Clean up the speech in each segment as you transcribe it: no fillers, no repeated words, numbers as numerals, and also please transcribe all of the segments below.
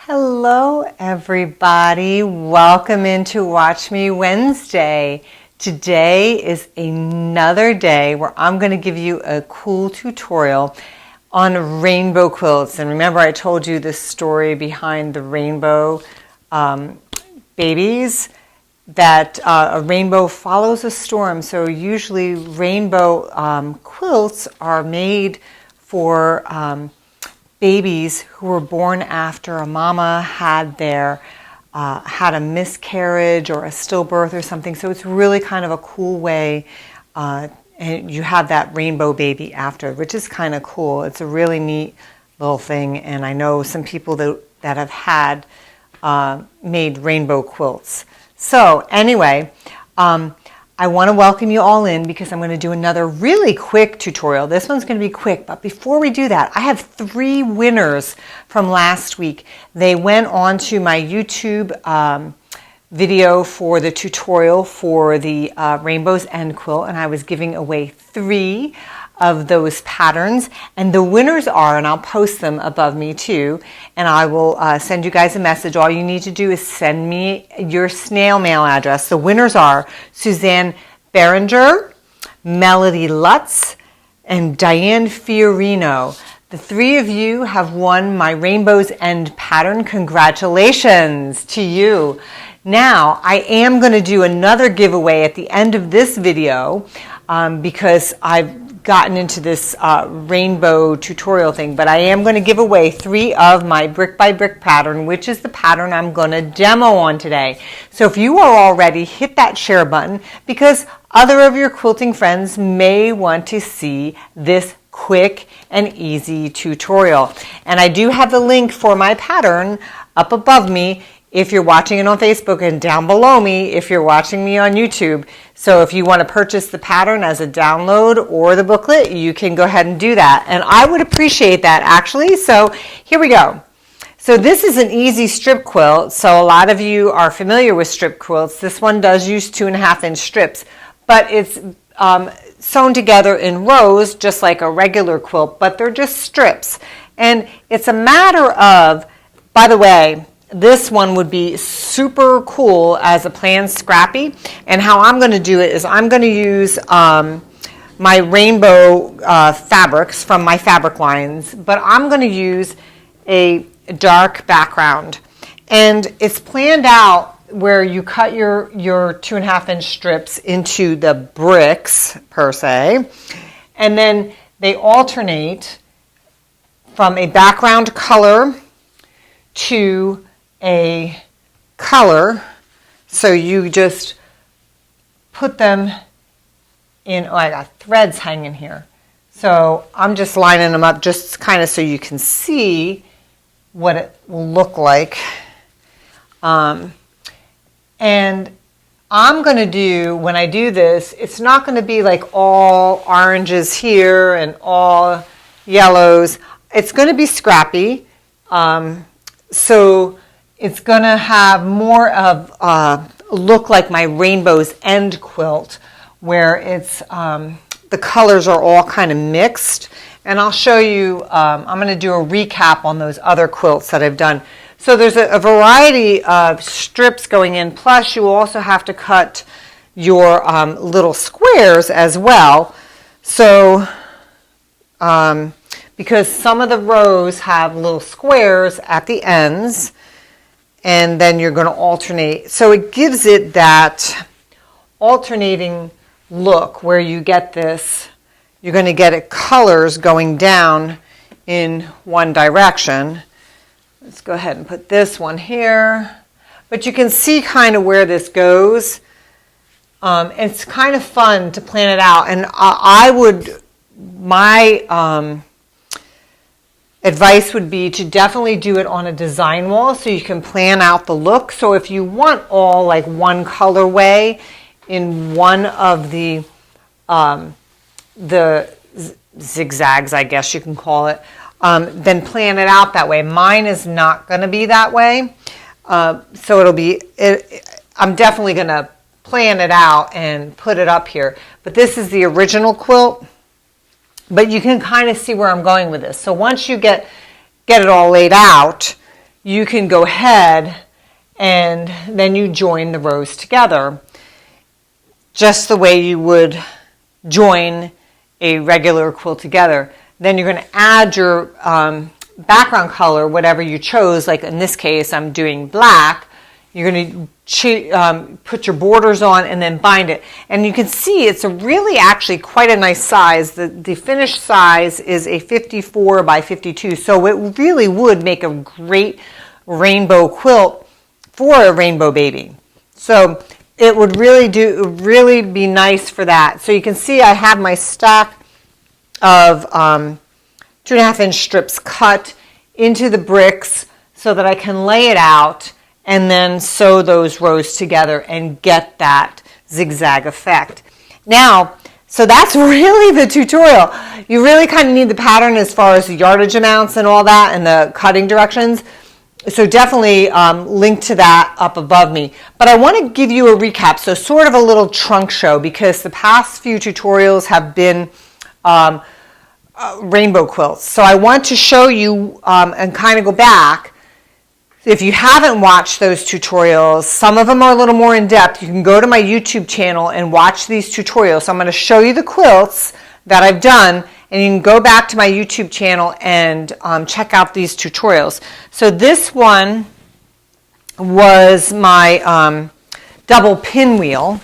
Hello everybody, welcome into Watch Me Wednesday. Today is another day where I'm going to give you a cool tutorial on rainbow quilts. And remember I told you the story behind the rainbow babies, that a rainbow follows a storm. So usually rainbow quilts are made for babies who were born after a mama had a miscarriage or a stillbirth or something. So it's really kind of a cool way, and you have that rainbow baby after, which is kind of cool. It's a really neat little thing, and I know some people that have had made rainbow quilts. So anyway, I want to welcome you all in because I'm going to do another really quick tutorial. This one's going to be quick, but before we do that, I have 3 winners from last week. They went on to my YouTube video for the tutorial for the Rainbow's End quilt, and I was giving away 3 of those patterns, and the winners are, and I'll post them above me too, and I will send you guys a message. All you need to do is send me your snail mail address. The winners are Suzanne, Beringer, Melody Lutz, and Diane Fiorino. The 3 of you have won my Rainbow's End pattern. Congratulations to you. Now, I am going to do another giveaway at the end of this video because I've gotten into this rainbow tutorial thing, but I am going to give away 3 of my brick by brick pattern, which is the pattern I'm going to demo on today. So if you are already, hit that share button because other of your quilting friends may want to see this quick and easy tutorial. And I do have the link for my pattern up above me if you're watching it on Facebook, and down below me if you're watching me on YouTube. So if you want to purchase the pattern as a download or the booklet, you can go ahead and do that. And I would appreciate that actually. So here we go. So this is an easy strip quilt. So a lot of you are familiar with strip quilts. This one does use 2.5-inch strips, but it's sewn together in rows just like a regular quilt, but they're just strips. And it's a matter of, by the way, this one would be super cool as a planned scrappy, and how I'm going to do it is I'm going to use my rainbow fabrics from my fabric lines, but I'm going to use a dark background, and it's planned out where you cut your 2.5-inch strips into the bricks per se, and then they alternate from a background color to a color. So you just put them in. Oh, I got threads hanging here. So I'm just lining them up just kind of so you can see what it will look like. And I'm going to do, when I do this, it's not going to be like all oranges here and all yellows. It's going to be scrappy. So it's going to have more of look like my Rainbow's End quilt, where it's the colors are all kind of mixed. And I'll show you, I'm going to do a recap on those other quilts that I've done. So there's a variety of strips going in, plus you also have to cut your little squares as well. So because some of the rows have little squares at the ends, and then you're going to alternate. So it gives it that alternating look where you get this, you're going to get it colors going down in one direction. Let's go ahead and put this one here. But you can see kind of where this goes. It's kind of fun to plan it out. And my advice would be to definitely do it on a design wall so you can plan out the look. So if you want all like one colorway in one of the zigzags, I guess you can call it, then plan it out that way. Mine is not going to be that way. So I'm definitely going to plan it out and put it up here. But this is the original quilt. But you can kind of see where I'm going with this. So once you get it all laid out, you can go ahead and then you join the rows together just the way you would join a regular quilt together. Then you're going to add your background color, whatever you chose. Like in this case, I'm doing black. You're going to put your borders on and then bind it. And you can see it's a really actually quite a nice size. The finished size is a 54 by 52. So it really would make a great rainbow quilt for a rainbow baby. So it would really be nice for that. So you can see I have my stack of 2.5 inch strips cut into the bricks so that I can lay it out and then sew those rows together and get that zigzag effect. Now, so that's really the tutorial. You really kind of need the pattern as far as the yardage amounts and all that and the cutting directions. So definitely link to that up above me. But I want to give you a recap, so sort of a little trunk show, because the past few tutorials have been rainbow quilts. So I want to show you and kind of go back. If you haven't watched those tutorials, some of them are a little more in depth. You can go to my YouTube channel and watch these tutorials. So I'm going to show you the quilts that I've done, and you can go back to my YouTube channel and check out these tutorials. So this one was my double pinwheel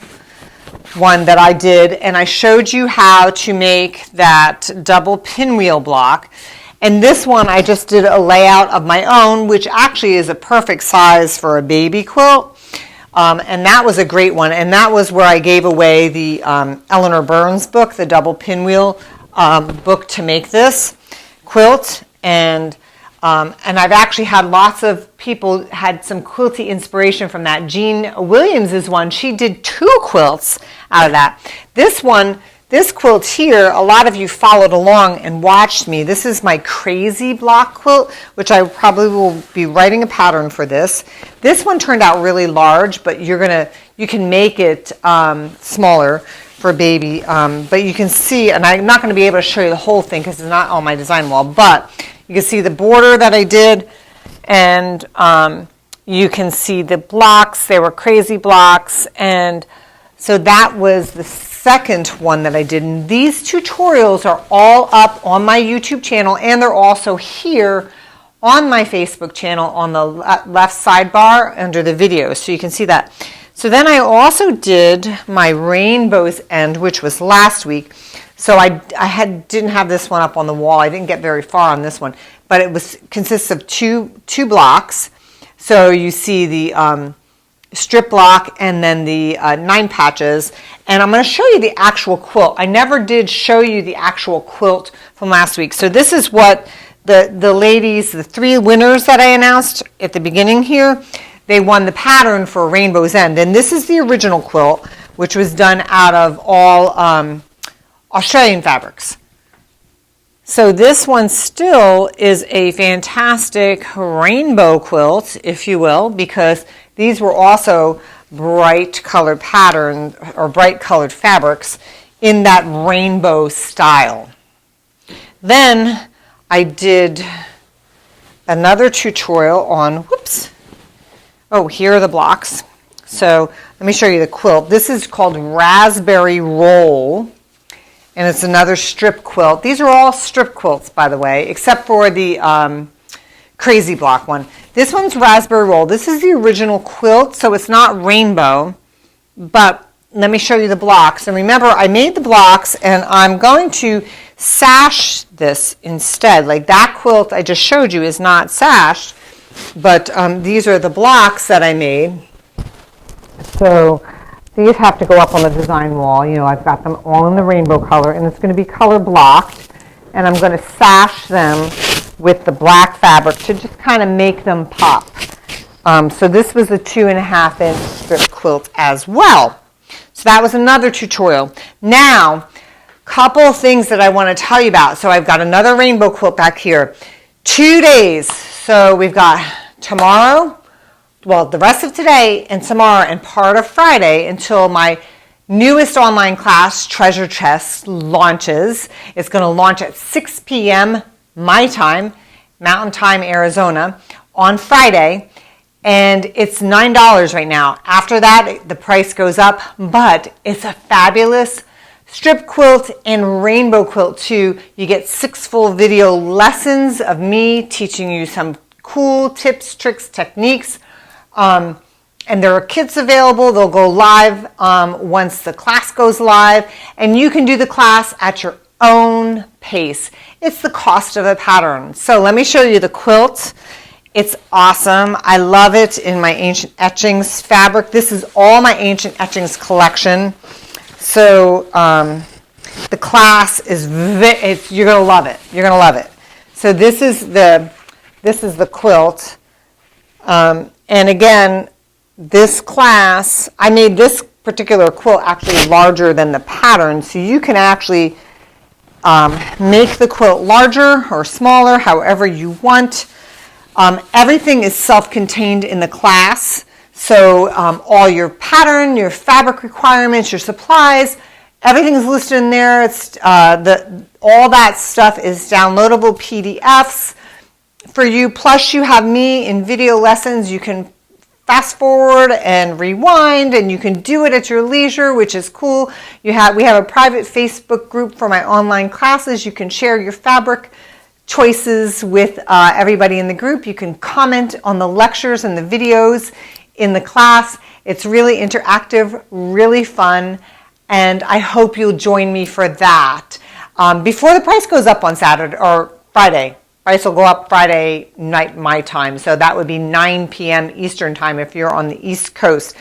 one that I did, and I showed you how to make that double pinwheel block. And this one I just did a layout of my own, which actually is a perfect size for a baby quilt. And that was a great one. And that was where I gave away the Eleanor Burns book, the double pinwheel book to make this quilt. And I've actually had lots of people had some quilty inspiration from that. Jean Williams' one, she did 2 quilts out of that. This quilt here, a lot of you followed along and watched me. This is my crazy block quilt, which I probably will be writing a pattern for this. This one turned out really large, but you can make it smaller for baby. But you can see, and I'm not going to be able to show you the whole thing because it's not on my design wall, but you can see the border that I did, and you can see the blocks. They were crazy blocks, and so that was the second one that I did. And these tutorials are all up on my YouTube channel, and they're also here on my Facebook channel on the left sidebar under the videos, so you can see that. So then I also did my rainbows end, which was last week. So I didn't have this one up on the wall. I didn't get very far on this one, but it consists of two blocks. So you see the strip block and then the 9 patches. And I'm going to show you the actual quilt. I never did show you the actual quilt from last week. So this is what the ladies, the 3 winners that I announced at the beginning here, they won the pattern for Rainbow's End. And this is the original quilt, which was done out of all Australian fabrics. So this one still is a fantastic rainbow quilt, if you will, because these were also bright colored patterns or bright colored fabrics in that rainbow style. Then I did another tutorial on, here are the blocks. So let me show you the quilt. This is called Raspberry Roll, and it's another strip quilt. These are all strip quilts, by the way, except for the crazy block one. This one's Raspberry Roll. This is the original quilt, so it's not rainbow, but let me show you the blocks. And remember, I made the blocks, and I'm going to sash this instead. Like that quilt I just showed you is not sashed, but these are the blocks that I made. So these have to go up on the design wall. You know, I've got them all in the rainbow color, and it's going to be color blocked, and I'm going to sash them with the black fabric to just kind of make them pop. So this was a 2.5 inch strip quilt as well. So that was another tutorial. Now, couple things that I want to tell you about. So I've got another rainbow quilt back here. 2 days. So we've got tomorrow, well, the rest of today and tomorrow and part of Friday until my newest online class, Treasure Chest, launches. It's going to launch at 6 p.m. my time, Mountain Time, Arizona, on Friday, and it's $9 right now. After that, the price goes up, but it's a fabulous strip quilt and rainbow quilt too. You get 6 full video lessons of me teaching you some cool tips, tricks, techniques. And there are kits available. They'll go live once the class goes live, and you can do the class at your own pace. It's the cost of a pattern. So let me show you the quilt. It's awesome. I love it in my Ancient Etchings fabric. This is all my Ancient Etchings collection. So the class is, you're going to love it. You're going to love it. So this is the quilt. And again, this class, I made this particular quilt actually larger than the pattern. So you can actually make the quilt larger or smaller, however you want. Everything is self-contained in the class. So all your pattern, your fabric requirements, your supplies, everything is listed in there. It's all that stuff is downloadable PDFs for you. Plus you have me in video lessons. You can fast forward and rewind, and you can do it at your leisure, which is cool. We have a private Facebook group for my online classes. You can share your fabric choices with everybody in the group. You can comment on the lectures and the videos in the class. It's really interactive, really fun, and I hope you'll join me for that. Before the price goes up on Saturday or Friday. Price will go up Friday night my time, so that would be 9 p.m. Eastern time if you're on the East Coast.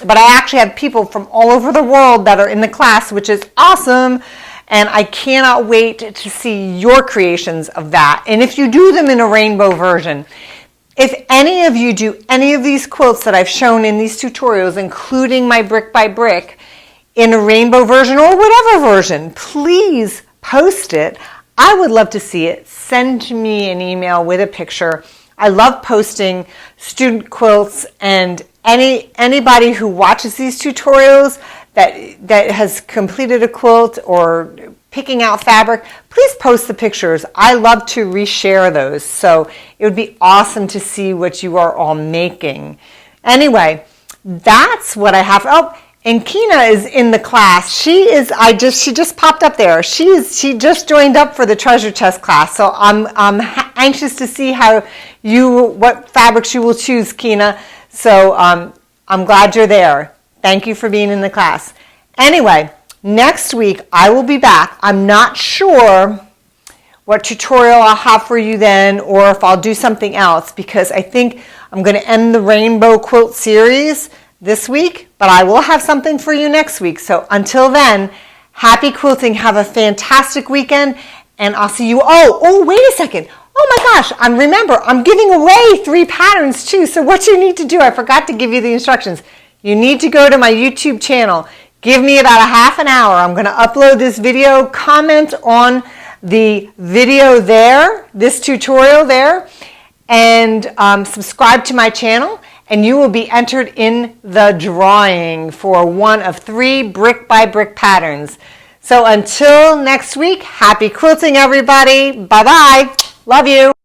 But I actually have people from all over the world that are in the class, which is awesome, and I cannot wait to see your creations of that. And if you do them in a rainbow version, if any of you do any of these quilts that I've shown in these tutorials, including my brick by brick, in a rainbow version or whatever version, please post it. I would love to see it. Send me an email with a picture. I love posting student quilts, and anybody who watches these tutorials that has completed a quilt or picking out fabric, please post the pictures. I love to reshare those. So it would be awesome to see what you are all making. Anyway, that's what I have. Oh, and Kina is in the class. She just popped up there. She just joined up for the treasure chest class. So I'm anxious to see what fabrics you will choose, Kina. So I'm glad you're there. Thank you for being in the class. Anyway, next week I will be back. I'm not sure what tutorial I'll have for you then, or if I'll do something else, because I think I'm going to end the rainbow quilt series this week, but I will have something for you next week. So until then, happy quilting. Have a fantastic weekend, and I'll see you. Oh, wait a second. Oh my gosh, I'm giving away 3 patterns too. So what you need to do, I forgot to give you the instructions. You need to go to my YouTube channel. Give me about a half an hour. I'm going to upload this video. Comment on the video there, this tutorial there, and subscribe to my channel, and you will be entered in the drawing for one of 3 brick by brick patterns. So until next week, happy quilting everybody. Bye-bye. Love you.